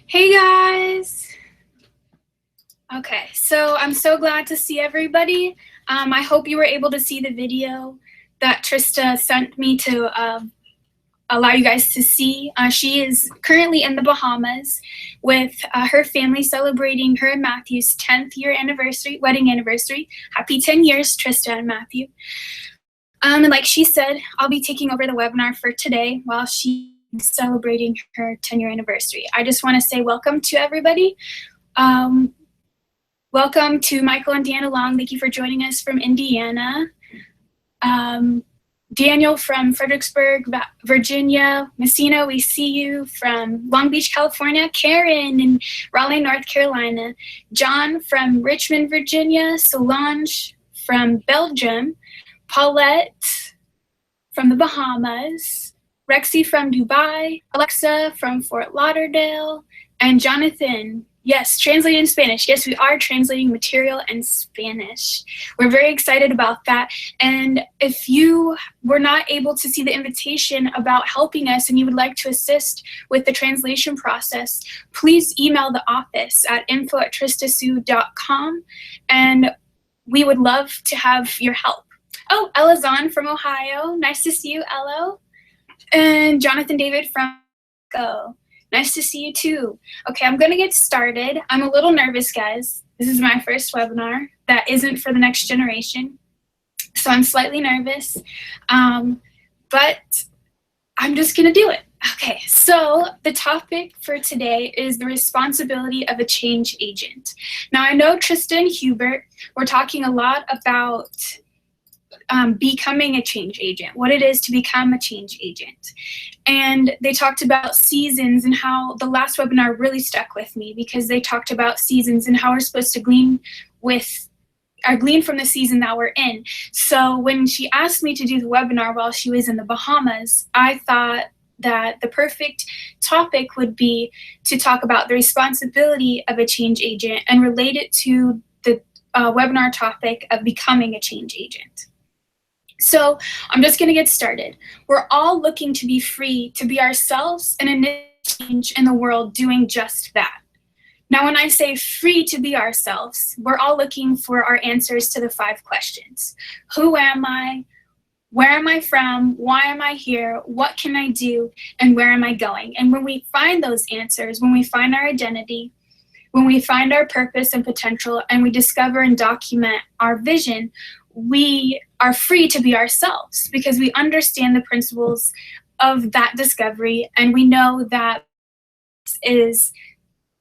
Hey guys! Okay, so I'm so glad to see everybody. I hope you were able to see the video that Trista sent me to allow you guys to see. She is currently in the Bahamas with her family celebrating her and Matthew's 10th year anniversary, wedding anniversary. Happy 10 years, Trista and Matthew. And like she said, I'll be taking over the webinar for today while she's celebrating her 10-year anniversary. I just want to say welcome to everybody. Welcome to Michael and Deanna Long. Thank you for joining us from Indiana. Daniel from Fredericksburg, Virginia. Messina, we see you from Long Beach, California. Karen in Raleigh, North Carolina. John from Richmond, Virginia. Solange from Belgium. Paulette from the Bahamas. Rexy from Dubai. Alexa from Fort Lauderdale. And Jonathan, yes, translated in Spanish. Yes, we are translating material in Spanish. We're very excited about that. And if you were not able to see the invitation about helping us and you would like to assist with the translation process, please email the office at info@tristasue.com, and we would love to have your help. Oh, Ella's on from Ohio. Nice to see you, Ella. And Jonathan David from Mexico. Nice to see you too. Okay, I'm gonna get started. I'm a little nervous, guys. This is my first webinar that isn't for the next generation. So I'm slightly nervous, but I'm just gonna do it. Okay, so the topic for today is the responsibility of a change agent. Now I know Trista and Hubert were talking a lot about becoming a change agent, what it is to become a change agent. And they talked about seasons and how the last webinar really stuck with me because they talked about seasons and how we're supposed to glean from the season that we're in. So when she asked me to do the webinar while she was in the Bahamas, I thought that the perfect topic would be to talk about the responsibility of a change agent and relate it to the webinar topic of becoming a change agent. So I'm just going to get started. We're all looking to be free to be ourselves and initiate change in the world doing just that. Now, when I say free to be ourselves, we're all looking for our answers to the 5 questions. Who am I? Where am I from? Why am I here? What can I do? And where am I going? And when we find those answers, when we find our identity, when we find our purpose and potential, and we discover and document our vision, we are free to be ourselves because we understand the principles of that discovery and we know that is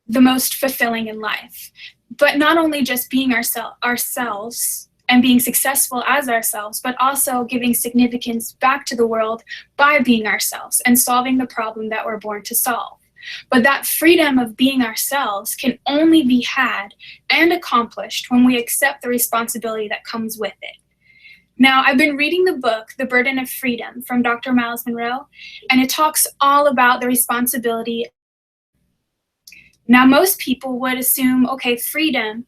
the most fulfilling in life. But not only just being ourselves and being successful as ourselves, but also giving significance back to the world by being ourselves and solving the problem that we're born to solve. But that freedom of being ourselves can only be had and accomplished when we accept the responsibility that comes with it. Now, I've been reading the book, The Burden of Freedom, from Dr. Miles Monroe, and it talks all about the responsibility. Now, most people would assume, okay, freedom,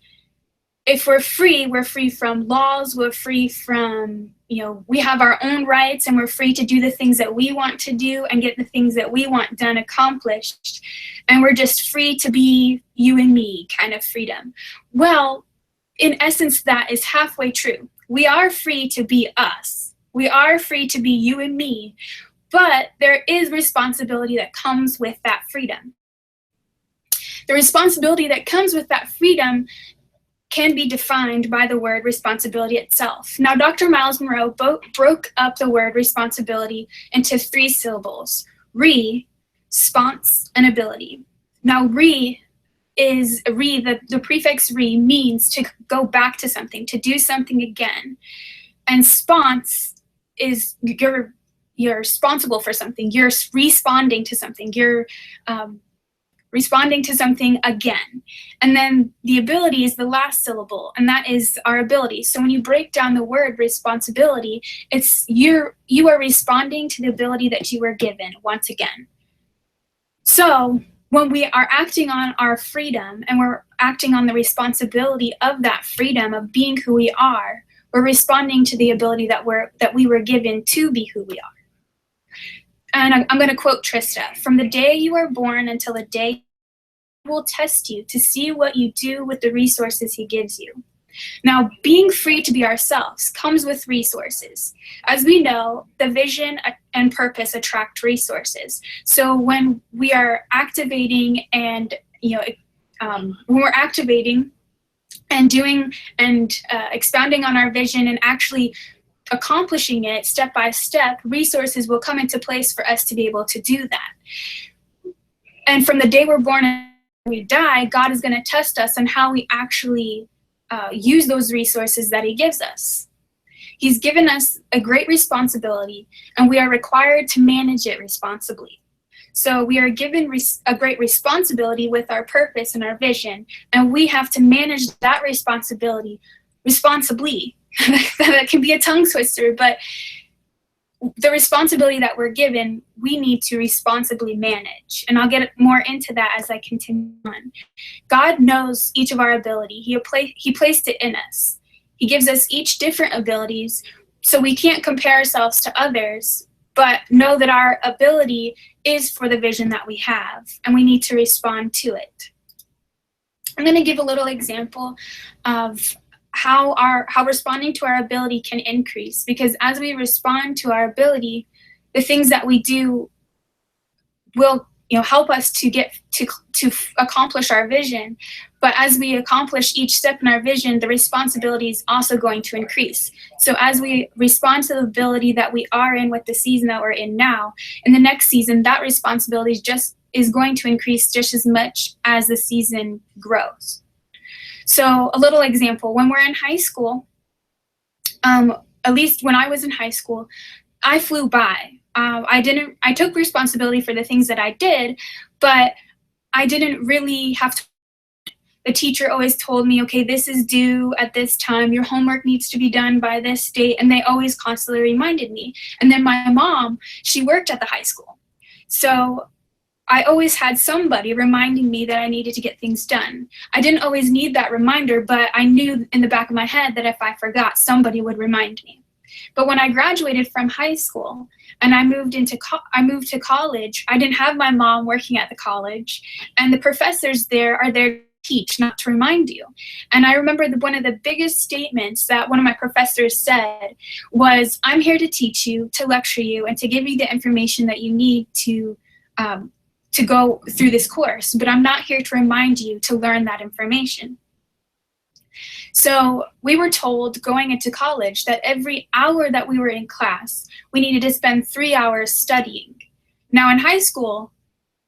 if we're free from laws, we're free from, we have our own rights and we're free to do the things that we want to do and get the things that we want done accomplished. And we're just free to be you and me kind of freedom. Well, in essence, that is halfway true. We are free to be us. We are free to be you and me, but there is responsibility that comes with that freedom. The responsibility that comes with that freedom can be defined by the word responsibility itself. Now, Dr. Miles Monroe broke up the word responsibility into 3 syllables: re, sponse, and ability. Now, the prefix re means to go back to something, to do something again. And sponse is you're responsible for something. You're responding to something. You're responding to something again. And then the ability is the last syllable, and that is our ability. So when you break down the word responsibility, it's you are responding to the ability that you were given once again. So when we are acting on our freedom and we're acting on the responsibility of that freedom of being who we are, we're responding to the ability that we were given to be who we are. And I'm going to quote Trista: "From the day you are born until the day will test you to see what you do with the resources he gives you. Now, being free to be ourselves comes with resources. As we know, the vision and purpose attract resources. So when we are activating and, when we're activating and doing and expounding on our vision and actually accomplishing it step by step, resources will come into place for us to be able to do that. And from the day we're born and we die, God is going to test us on how we actually use those resources that he gives us. He's given us a great responsibility, and we are required to manage it responsibly. So we are given a great responsibility with our purpose and our vision, and we have to manage that responsibility responsibly. That can be a tongue twister, but the responsibility that we're given, we need to responsibly manage. And I'll get more into that as I continue on. God knows each of our ability. He placed it in us. He gives us each different abilities, so we can't compare ourselves to others, but know that our ability is for the vision that we have, and we need to respond to it. I'm going to give a little example of how responding to our ability can increase, because as we respond to our ability, the things that we do will help us to get to accomplish our vision. But as we accomplish each step in our vision, the responsibility is also going to increase. So as we respond to the ability that we are in with the season that we're in now, in the next season, that responsibility is going to increase just as much as the season grows. So a little example, when we're in high school, at least when I was in high school, I flew by. I took responsibility for the things that I did, but I didn't really have to. The teacher always told me, okay, this is due at this time, your homework needs to be done by this date, and they always constantly reminded me. And then my mom, she worked at the high school. So I always had somebody reminding me that I needed to get things done. I didn't always need that reminder, but I knew in the back of my head that if I forgot, somebody would remind me. But when I graduated from high school and I moved to college, I didn't have my mom working at the college, and the professors there are there to teach, not to remind you. And I remember one of the biggest statements that one of my professors said was, "I'm here to teach you, to lecture you, and to give you the information that you need to go through this course, but I'm not here to remind you to learn that information." So we were told going into college that every hour that we were in class, we needed to spend 3 hours studying. Now in high school,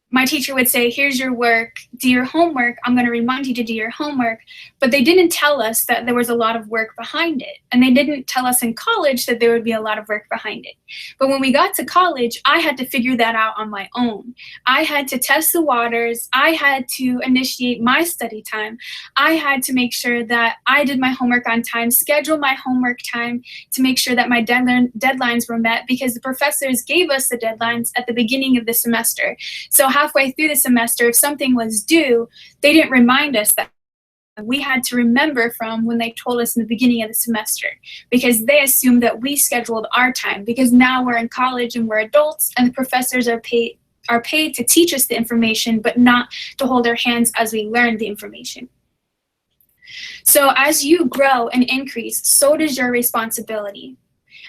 my teacher would say, here's your work, do your homework, I'm going to remind you to do your homework. But they didn't tell us that there was a lot of work behind it. And they didn't tell us in college that there would be a lot of work behind it. But when we got to college, I had to figure that out on my own. I had to test the waters. I had to initiate my study time. I had to make sure that I did my homework on time, schedule my homework time to make sure that my deadlines were met, because the professors gave us the deadlines at the beginning of the semester. So halfway through the semester, if something was due, they didn't remind us that we had to remember from when they told us in the beginning of the semester, because they assumed that we scheduled our time, because now we're in college and we're adults, and the professors are paid to teach us the information, but not to hold our hands as we learn the information. So as you grow and increase, so does your responsibility.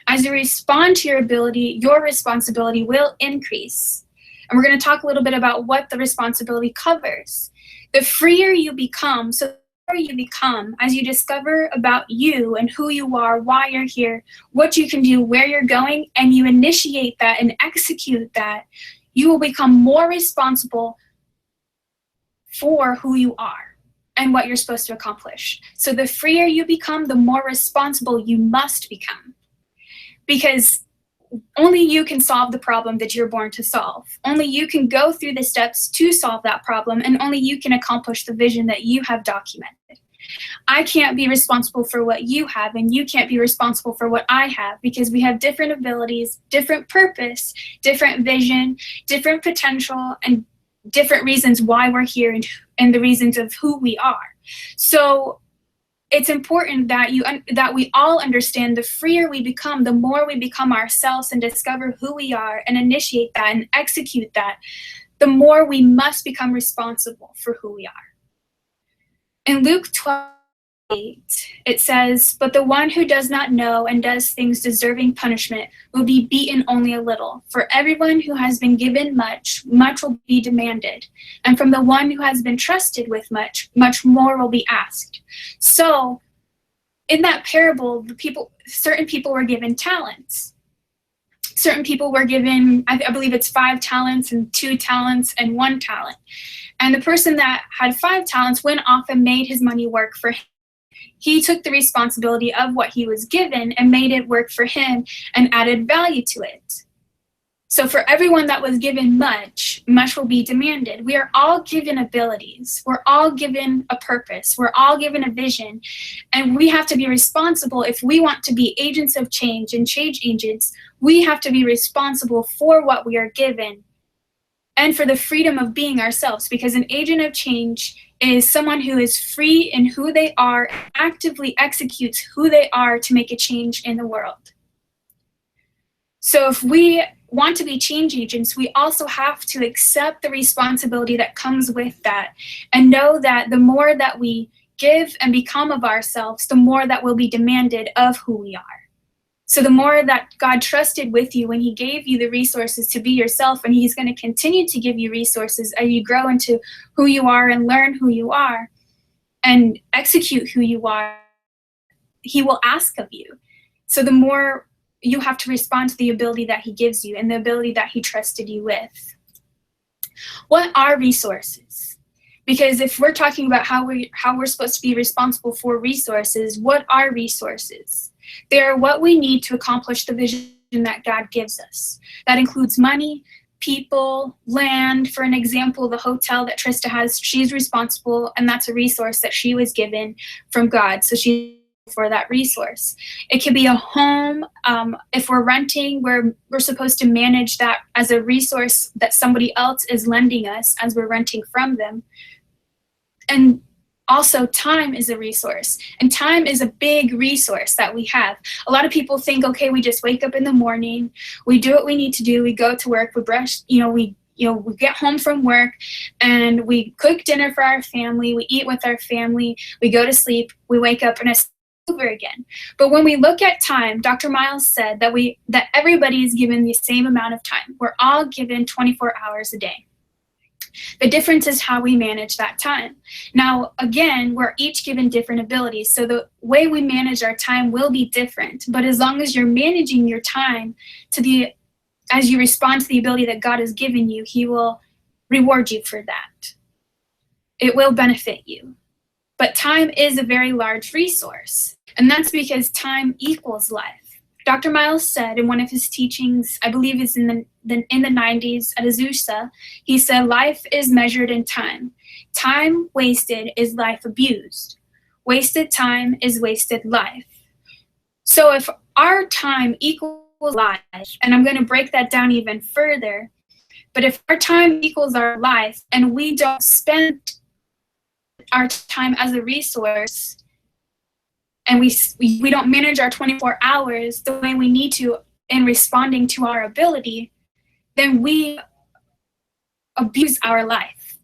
As you respond to your ability, your responsibility will increase. And we're going to talk a little bit about what the responsibility covers. The freer you become, so the freer you become as you discover about you and who you are, why you're here, what you can do, where you're going, and you initiate that and execute that, you will become more responsible for who you are and what you're supposed to accomplish. So the freer you become, the more responsible you must become. Because only you can solve the problem that you're born to solve. Only you can go through the steps to solve that problem, and only you can accomplish the vision that you have documented. I can't be responsible for what you have, and you can't be responsible for what I have, because we have different abilities, different purpose, different vision, different potential, and different reasons why we're here and the reasons of who we are. So it's important that we all understand the freer we become, the more we become ourselves and discover who we are and initiate that and execute that, the more we must become responsible for who we are. In Luke 12:8, it says, "But the one who does not know and does things deserving punishment will be beaten only a little. For everyone who has been given much, much will be demanded. And from the one who has been trusted with much, much more will be asked." So in that parable, certain people were given talents. Certain people were given, I believe it's 5 talents and 2 talents and 1 talent. And the person that had 5 talents went off and made his money work for him. He took the responsibility of what he was given and made it work for him and added value to it. So for everyone that was given much, much will be demanded. We are all given abilities. We're all given a purpose. We're all given a vision. And we have to be responsible. If we want to be agents of change and change agents, we have to be responsible for what we are given and for the freedom of being ourselves, because an agent of change is someone who is free in who they are, and actively executes who they are to make a change in the world. So if we want to be change agents, we also have to accept the responsibility that comes with that and know that the more that we give and become of ourselves, the more that will be demanded of who we are. So the more that God trusted with you when he gave you the resources to be yourself, and he's going to continue to give you resources as you grow into who you are and learn who you are and execute who you are, he will ask of you. So the more you have to respond to the ability that he gives you and the ability that he trusted you with. What are resources? Because if we're talking about how we're supposed to be responsible for resources, what are resources? They are what we need to accomplish the vision that God gives us. That includes money, people, land. For an example, the hotel that Trista has, she's responsible, and that's a resource that she was given from God. So she's for that resource. It could be a home. If we're renting, we're supposed to manage that as a resource that somebody else is lending us as we're renting from them. And also, time is a resource, and time is a big resource that we have. A lot of people think, okay, we just wake up in the morning, we do what we need to do, we go to work, we brush, we get home from work, and we cook dinner for our family, we eat with our family, we go to sleep, we wake up, and it's over again. But when we look at time, Dr. Miles said that everybody is given the same amount of time. We're all given 24 hours a day. The difference is how we manage that time. Now, again, we're each given different abilities, so the way we manage our time will be different. But as long as you're managing your time as you respond to the ability that God has given you, he will reward you for that. It will benefit you. But time is a very large resource, and that's because time equals life. Dr. Miles said in one of his teachings, I believe it's in the 90s at Azusa, he said, life is measured in time. Time wasted is life abused. Wasted time is wasted life. So if our time equals life, and I'm going to break that down even further, but if our time equals our life and we don't spend our time as a resource, and we don't manage our 24 hours the way we need to in responding to our ability, then we abuse our life.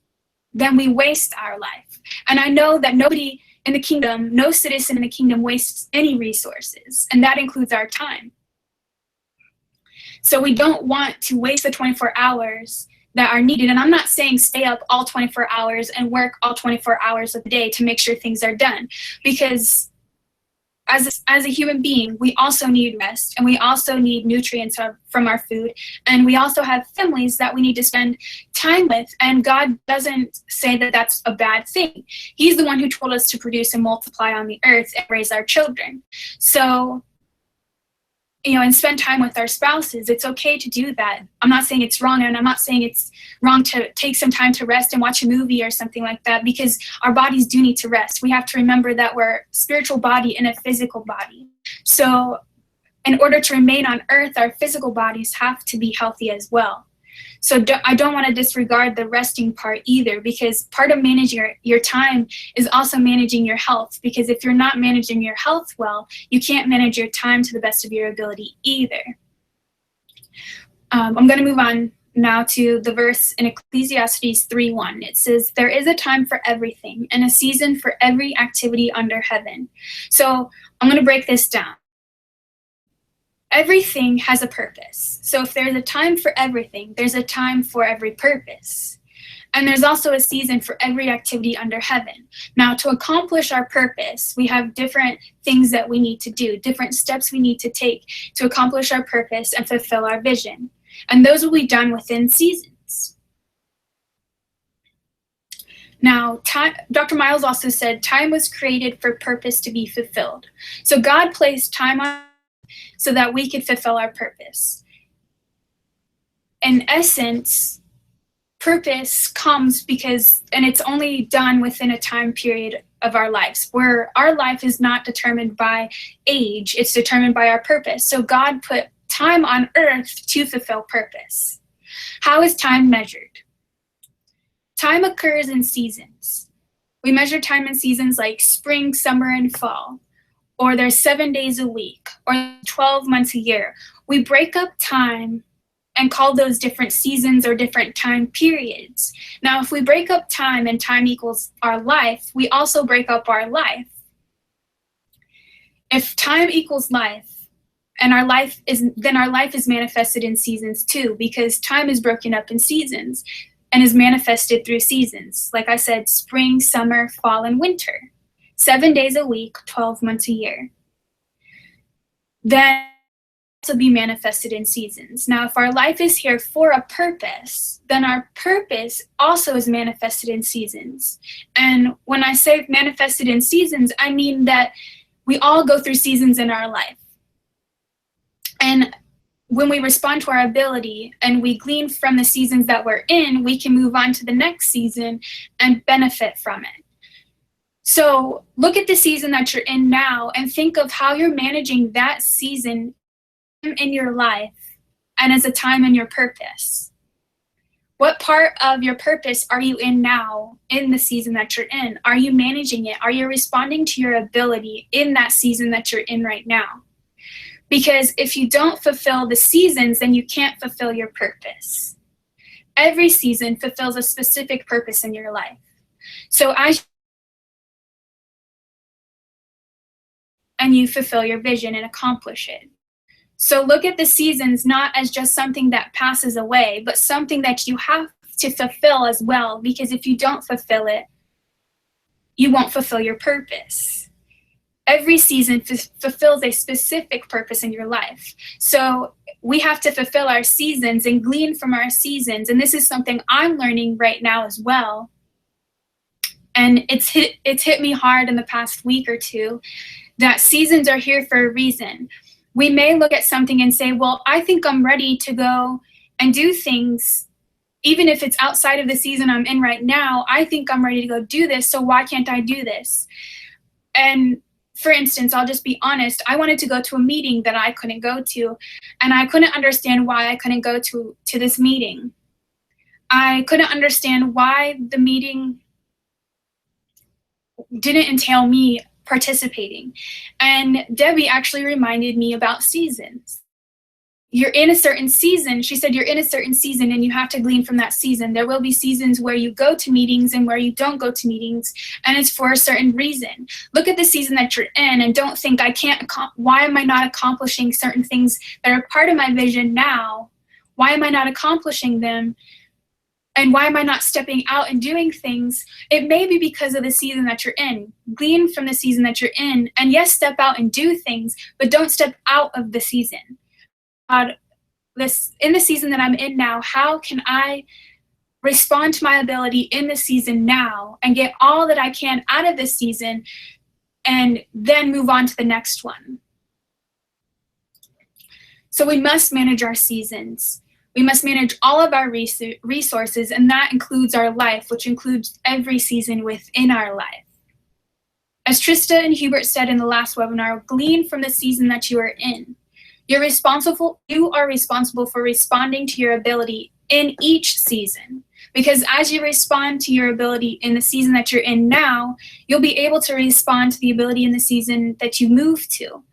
Then we waste our life. And I know that nobody in the kingdom, no citizen in the kingdom wastes any resources, and that includes our time. So we don't want to waste the 24 hours that are needed. And I'm not saying stay up all 24 hours and work all 24 hours of the day to make sure things are done, because as a human being, we also need rest, and we also need nutrients from our food, and we also have families that we need to spend time with, and God doesn't say that that's a bad thing. He's the one who told us to produce and multiply on the earth and raise our children. So, and spend time with our spouses. It's okay to do that. I'm not saying it's wrong, and I'm not saying it's wrong to take some time to rest and watch a movie or something like that, because our bodies do need to rest. We have to remember that we're a spiritual body and a physical body. So in order to remain on earth, our physical bodies have to be healthy as well. So I don't want to disregard the resting part either, because part of managing your time is also managing your health, because if you're not managing your health well, you can't manage your time to the best of your ability either. I'm going to move on now to the verse in Ecclesiastes 3:1. It says, "There is a time for everything and a season for every activity under heaven." So I'm going to break this down. Everything has a purpose. So if there's a time for everything, there's a time for every purpose. And there's also a season for every activity under heaven. Now, to accomplish our purpose, we have different things that we need to do, different steps we need to take to accomplish our purpose and fulfill our vision. And those will be done within seasons. Now, Dr. Miles also said, time was created for purpose to be fulfilled. So God placed time on so that we could fulfill our purpose. In essence, purpose comes because, and it's only done within a time period of our lives, where our life is not determined by age, it's determined by our purpose. So God put time on earth to fulfill purpose. How is time measured? Time occurs in seasons. We measure time in seasons like spring, summer, and fall, or there's 7 days a week, or 12 months a year. We break up time and call those different seasons or different time periods. Now, if we break up time and time equals our life, we also break up our life. If time equals life, and then our life is manifested in seasons too, because time is broken up in seasons and is manifested through seasons. Like I said, spring, summer, fall, and winter. 7 days a week, 12 months a year. Then also be manifested in seasons. Now, if our life is here for a purpose, then our purpose also is manifested in seasons. And when I say manifested in seasons, I mean that we all go through seasons in our life. And when we respond to our ability and we glean from the seasons that we're in, we can move on to the next season and benefit from it. So look at the season that you're in now and think of how you're managing that season in your life and as a time in your purpose. What part of your purpose are you in now in the season that you're in? Are you managing it? Are you responding to your ability in that season that you're in right now? Because if you don't fulfill the seasons, then you can't fulfill your purpose. Every season fulfills a specific purpose in your life. So and you fulfill your vision and accomplish it. So look at the seasons not as just something that passes away, but something that you have to fulfill as well, because if you don't fulfill it, you won't fulfill your purpose. Every season fulfills a specific purpose in your life. So we have to fulfill our seasons and glean from our seasons. And this is something I'm learning right now as well. And it's hit me hard in the past week or two that seasons are here for a reason. We may look at something and say, well, I think I'm ready to go and do things, even if it's outside of the season I'm in right now. I think I'm ready to go do this, so why can't I do this? And for instance, I'll just be honest, I wanted to go to a meeting that I couldn't go to, and I couldn't understand why I couldn't go to this meeting. I couldn't understand why the meeting didn't entail me participating. And Debbie actually reminded me about seasons. You're in a certain season. She said, you're in a certain season and you have to glean from that season. There will be seasons where you go to meetings and where you don't go to meetings, and it's for a certain reason. Look at the season that you're in and don't think, why am I not accomplishing certain things that are part of my vision now? Why am I not accomplishing them? And why am I not stepping out and doing things? It may be because of the season that you're in. Glean from the season that you're in. And yes, step out and do things, but don't step out of the season. God, in the season that I'm in now, how can I respond to my ability in the season now and get all that I can out of this season and then move on to the next one? So we must manage our seasons. We must manage all of our resources, and that includes our life, which includes every season within our life. As Trista and Hubert said in the last webinar, glean from the season that you are in. You are responsible for responding to your ability in each season, because as you respond to your ability in the season that you're in now, you'll be able to respond to the ability in the season that you move to.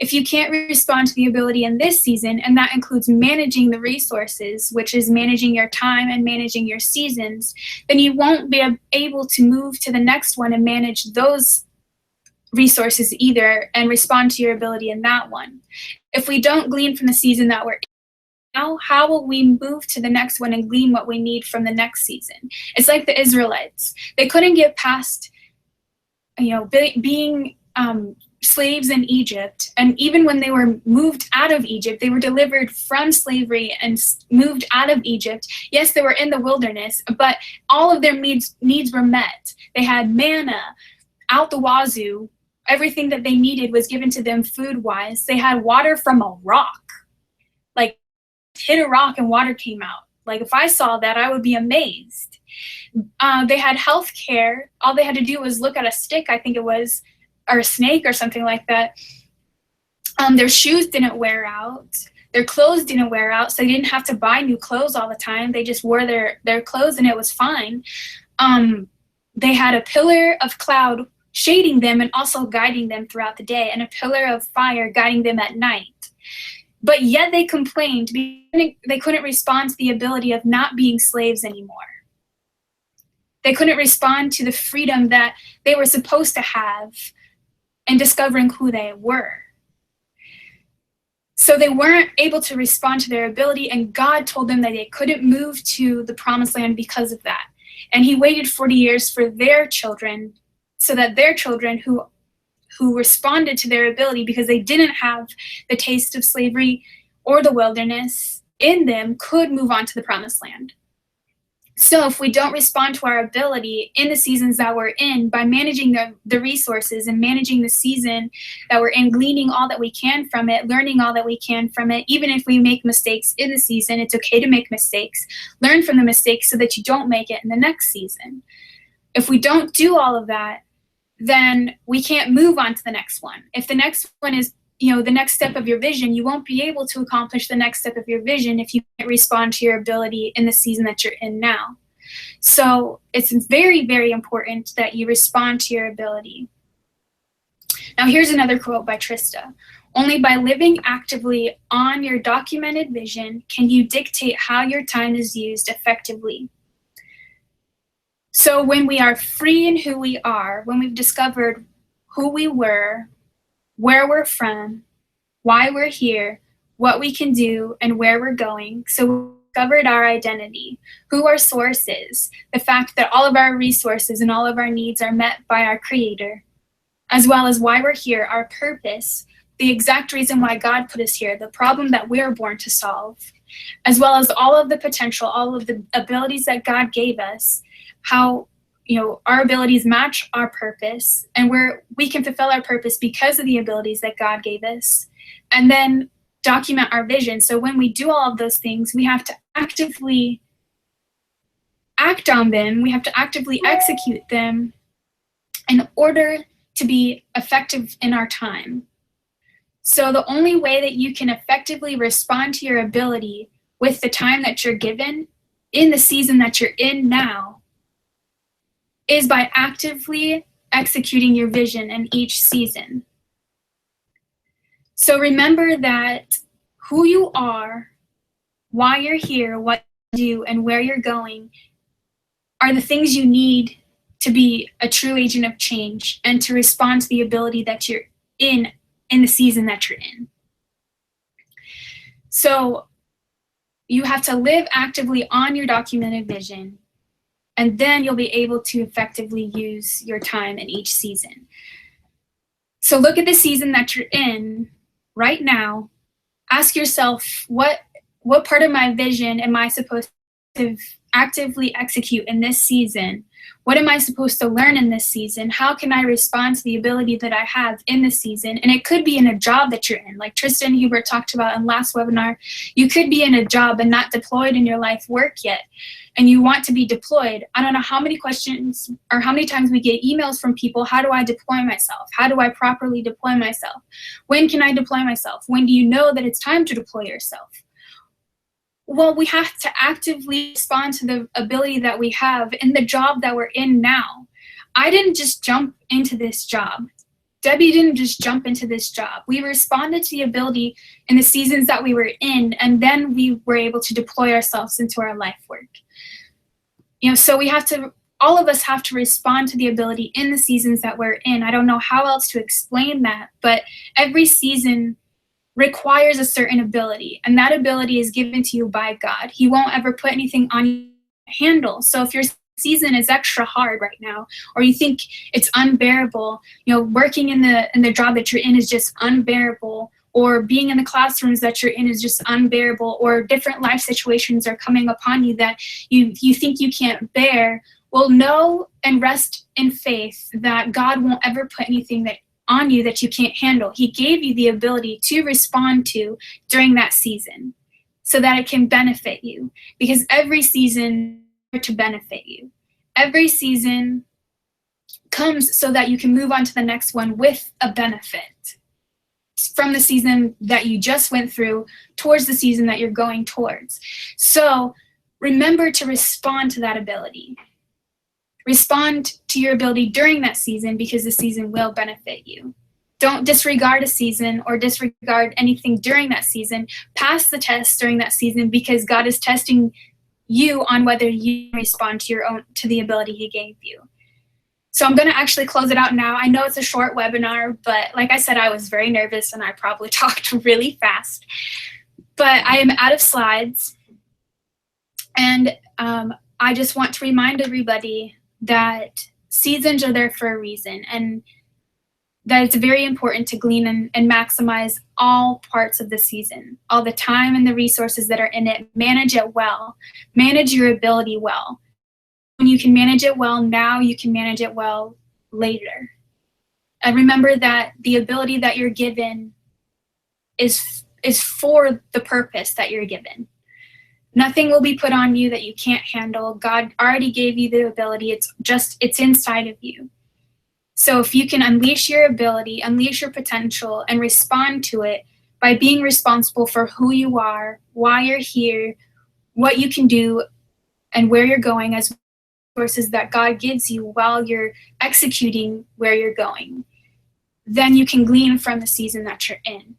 If you can't respond to the ability in this season, and that includes managing the resources, which is managing your time and managing your seasons, then you won't be able to move to the next one and manage those resources either and respond to your ability in that one. If we don't glean from the season that we're in now, how will we move to the next one and glean what we need from the next season? It's like the Israelites. They couldn't get past, being slaves in Egypt. And even when they were moved out of Egypt, they were delivered from slavery and moved out of Egypt. Yes, they were in the wilderness, but all of their needs were met. They had manna out the wazoo. Everything that they needed was given to them food-wise. They had water from a rock. Like, hit a rock and water came out. Like, if I saw that, I would be amazed. They had health care. All they had to do was look at a stick, I think it was, or a snake or something like that. Their shoes didn't wear out. Their clothes didn't wear out, so they didn't have to buy new clothes all the time. They just wore their clothes and it was fine. They had a pillar of cloud shading them and also guiding them throughout the day, and a pillar of fire guiding them at night. But yet they complained because they couldn't respond to the ability of not being slaves anymore. They couldn't respond to the freedom that they were supposed to have and discovering who they were. So they weren't able to respond to their ability, and God told them that they couldn't move to the promised land because of that. And he waited 40 years for their children, so that their children who responded to their ability because they didn't have the taste of slavery or the wilderness in them could move on to the promised land. So if we don't respond to our ability in the seasons that we're in by managing the resources and managing the season that we're in, gleaning all that we can from it, learning all that we can from it, even if we make mistakes in the season, it's okay to make mistakes. Learn from the mistakes so that you don't make it in the next season. If we don't do all of that, then we can't move on to the next one. If the next one is, the next step of your vision, you won't be able to accomplish the next step of your vision if you can't respond to your ability in the season that you're in now. So it's very, very important that you respond to your ability. Now here's another quote by Trista. Only by living actively on your documented vision can you dictate how your time is used effectively. So when we are free in who we are, when we've discovered who we were, where we're from, why we're here, what we can do, and where we're going, so we discovered our identity, who our source is, the fact that all of our resources and all of our needs are met by our Creator, as well as why we're here, our purpose, the exact reason why God put us here, the problem that we're born to solve, as well as all of the potential, all of the abilities that God gave us, how our abilities match our purpose, and we can fulfill our purpose because of the abilities that God gave us, and then document our vision. So when we do all of those things, we have to actively act on them. We have to actively execute them in order to be effective in our time. So the only way that you can effectively respond to your ability with the time that you're given in the season that you're in now is by actively executing your vision in each season. So remember that who you are, why you're here, what you do, and where you're going are the things you need to be a true agent of change and to respond to the ability that you're in the season that you're in. So you have to live actively on your documented vision, and then you'll be able to effectively use your time in each season. So look at the season that you're in right now. Ask yourself, what part of my vision am I supposed to actively execute in this season? What am I supposed to learn in this season? How can I respond to the ability that I have in this season? And it could be in a job that you're in, like Trista and Hubert talked about in last webinar. You could be in a job and not deployed in your life work yet, and you want to be deployed. I don't know how many questions or how many times we get emails from people. How do I deploy myself? How do I properly deploy myself? When can I deploy myself? When do you know that it's time to deploy yourself? Well, we have to actively respond to the ability that we have in the job that we're in now. I didn't just jump into this job. Debbie didn't just jump into this job. We responded to the ability in the seasons that we were in, and then we were able to deploy ourselves into our life work. So all of us have to respond to the ability in the seasons that we're in. I don't know how else to explain that, but every season requires a certain ability, and that ability is given to you by God. He won't ever put anything on you to handle. So if your season is extra hard right now, or you think it's unbearable, working in the job that you're in is just unbearable, or being in the classrooms that you're in is just unbearable, or different life situations are coming upon you that you think you can't bear, well, know and rest in faith that God won't ever put anything on you that you can't handle. He gave you the ability to respond to during that season so that it can benefit you, because every season is to benefit you. Every season comes so that you can move on to the next one with a benefit from the season that you just went through towards the season that you're going towards. So remember to respond to that ability. Respond to your ability during that season, because the season will benefit you. Don't disregard a season or disregard anything during that season. Pass the test during that season, because God is testing you on whether you respond to the ability he gave you. So I'm going to actually close it out now. I know it's a short webinar, but like I said, I was very nervous and I probably talked really fast. But I am out of slides. And I just want to remind everybody that seasons are there for a reason, and that it's very important to glean and maximize all parts of the season, all the time and the resources that are in it. Manage it well. Manage your ability well. When you can manage it well now, you can manage it well later. And remember that the ability that you're given is for the purpose that you're given. Nothing will be put on you that you can't handle. God already gave you the ability. It's inside of you. So if you can unleash your ability, unleash your potential, and respond to it by being responsible for who you are, why you're here, what you can do, and where you're going, as resources that God gives you while you're executing where you're going, then you can glean from the season that you're in.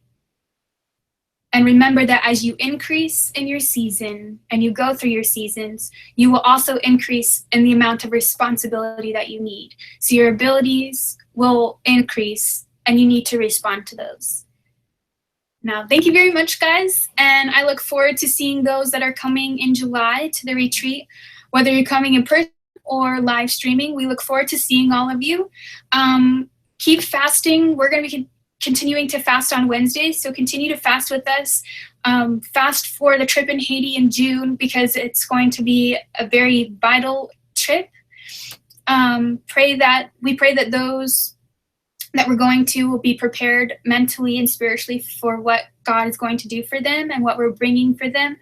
And remember that as you increase in your season and you go through your seasons, you will also increase in the amount of responsibility that you need. So your abilities will increase and you need to respond to those. Now, thank you very much, guys. And I look forward to seeing those that are coming in July to the retreat, whether you're coming in person or live streaming. We look forward to seeing all of you. Keep fasting. We're going to be continuing to fast on Wednesdays, so continue to fast with us. Fast for the trip in Haiti in June, because it's going to be a very vital trip. We pray that those that we're going to will be prepared mentally and spiritually for what God is going to do for them and what we're bringing for them.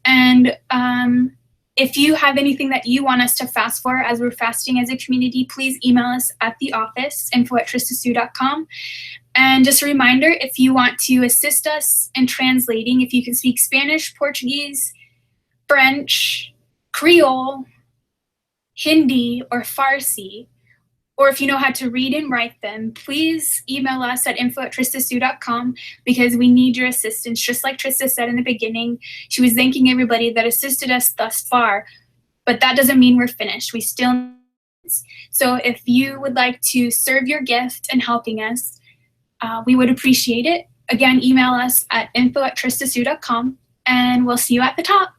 And if you have anything that you want us to fast for as we're fasting as a community, please email us at the office, info@tristasue.com. And just a reminder, if you want to assist us in translating, if you can speak Spanish, Portuguese, French, Creole, Hindi, or Farsi, or if you know how to read and write them, please email us at info@tristasue.com, because we need your assistance. Just like Trista said in the beginning, she was thanking everybody that assisted us thus far, but that doesn't mean we're finished. We still need this. So if you would like to serve your gift in helping us, we would appreciate it. Again, email us at info@tristasue.com, and we'll see you at the top.